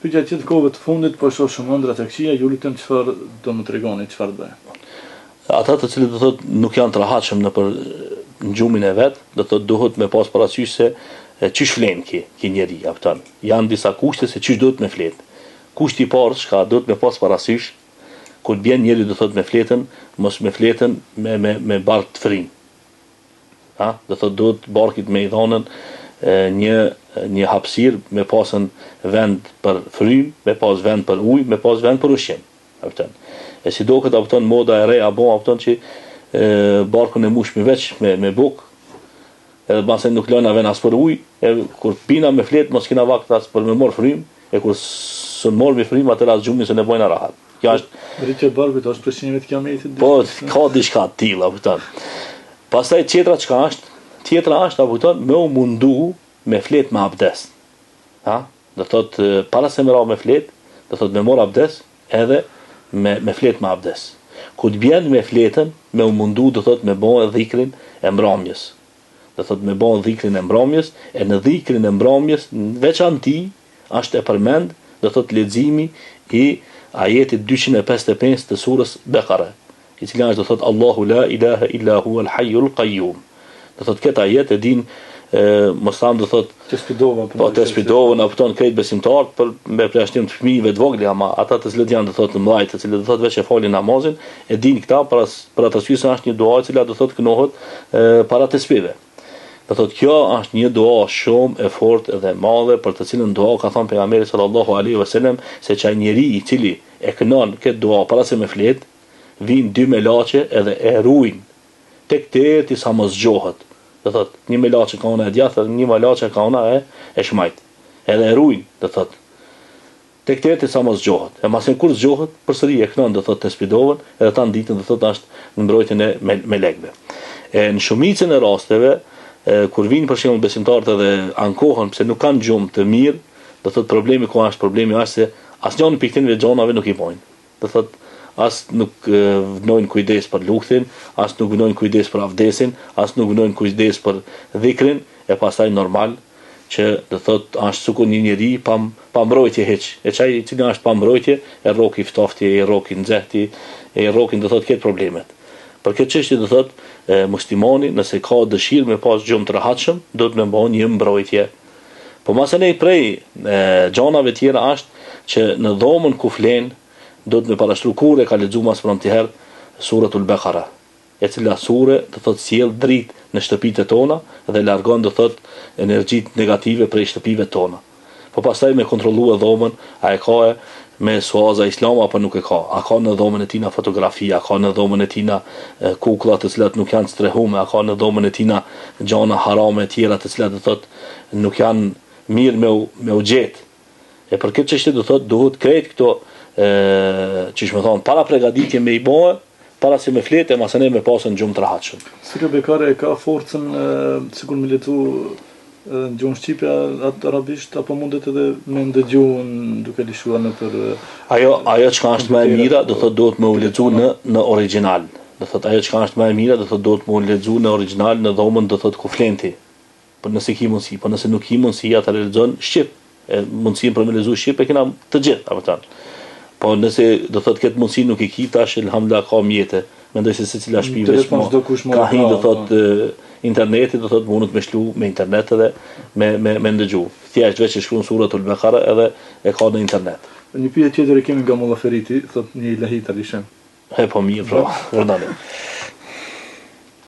Pyetja që kohëve të fundit po shoh shumë ëndra të këqija, ju lutem çfarë do më tregoni, çfarë bëj? Ata të cilët do thotë nuk janë të rahatshëm në gjumin e vet, do thotë duhet me pas parasysh se çish flen ki njeri, apëtan. Janë disa kushte se çish duhet me flet. Kushti i parë çka duhet me pas parasysh kur bjen njeri do thotë me fletën, mos me fletën me bark të frim. Ha, do thotë duhet barkit me i dhonën një hapësirë, me pasën vend për frym, me pas vend për ujë, me pas vend për ushqim. Apëtan. E si do këtë apëton moda e re apo apëton që barkun e mush me veç me buk, edhe base nuk lëna ven as për ujë, e kur pina me flet mos kena vakt as për me mor frym, e kur sën mor me frym atë as gjumin se ne bojna rahat. Kjo është rritje e barkut është përshënime të kiametit. Po ka diçka të tillë apëton. Pastaj tjetra çka është? Tjetra është apëton me u mundu me flet me abdes. Ha? Do thot para se me ra me flet, do thot me mor abdes, edhe me flet me abdes. Kur të bjen me fletën, me u mundu do thot me bën dhikrin e mbrëmjes. Do thot me bën dhikrin e mbrëmjes, e në dhikrin e mbrëmjes veçanti është e përmend, do thot leximi i ajetit 255 të surës Bekare, i cili është do thot Allahu la ilaha illa huwa al-hayyul qayyum. Do thot këtë ajet e din mos tham do thot të spidova të spidovën apo krejt besimtar për me përjashtim të fëmijëve të vogël, ama ata të cilët janë do thot të mëdhaj, të cilët do thot veç e falin namazin, e din këta për atë arsye se është një dua e cila do thot kënohet para të spive. Do thot kjo është një dua shumë e fortë dhe e madhe, për të cilën dua ka thënë pejgamberi sallallahu alaihi wasallam se çaj njeri i cili e kënon këtë dua para se me flet, vin dy melaçe edhe e ruajn tek deri sa mos zgjohet. Do thot një melaçe ka ona e djathtë, një melaçe ka ona e shmajt. Edhe e ruajn, do thot tek deri sa mos zgjohet. E masen kur zgjohet, përsëri e kënon do thot te spidovën, edhe ta ditën do thot është në mbrojtjen e melekëve. E në shumicën e rasteve kur vinë për shembull besimtarët edhe ankohen pse nuk kanë gjumë të mirë, do thot problemi ku është, problemi është se asnjëri pikëtinëve xhonave nuk i bojnë. Do thot as nuk vënojnë kujdes për lukthin, as nuk vënojnë kujdes për avdesin, as nuk vënojnë kujdes për dhikrin, e pastaj normal që do thot është sikur një njeri pa mbrojtje hiç. E çaj i cili është pa mbrojtje, e rroki ftofti, e rroki nxehti, e rroki do thot këtë problemet. Për këtë çështje do thot muslimani nëse ka dëshirë me pas gjumë të rahatshëm, do të më bëjë një mbrojtje. Po masane prej gjanave tjera është që në dhomën ku flen do të më parashtru kur e ka lexuar mas pram të herë suratul Bekara, e cila sure do thot sjell dritë në shtëpitë tona dhe largon do thot energjitë negative prej shtëpive tona. Po pastaj me kontrollua dhomën, a e ka me suaza islam apo nuk e ka? A ka në dhomën e tina fotografia, a ka në dhomën e tina kuklla të cilat nuk janë strehume, a ka në dhomën e tina gjana harame të tjera të cilat do thot nuk janë mirë me u gjet. E për këtë çështje do thot duhet krejt këto çish më thon para përgatitje me i bëhe, para se me fletë masane me pasën gjumë të rahatshëm. Sura Bekare ka forcën sikur me lexu në gjuhën shqipe atë arabisht, apo mundet edhe me ndëgju duke lëshuar në për ajo çka është më e mira do thot duhet më u lexu në origjinal. Do thot ajo çka është më e mira do thot duhet më u lexu në origjinal në dhomën do thot ku flenti. Po nëse ki mundsi, po nëse nuk ki mundsi ata lexon shqip. Mundsinë për me lexu shqip e kena të gjithë apo. Po nëse do thot këtë mundsi nuk e ki tash elhamdullah ka mjete. Mendoj se secila shtëpi veç ka hin do thot interneti do thot mundet me shlu me internet edhe me ndëgju. Thjesht veç e shkruan suratul Bekara edhe e ka në internet. Një pyetje tjetër e kemi nga Molla Feriti, thot një ilahi talishem. Po mirë, vërtet.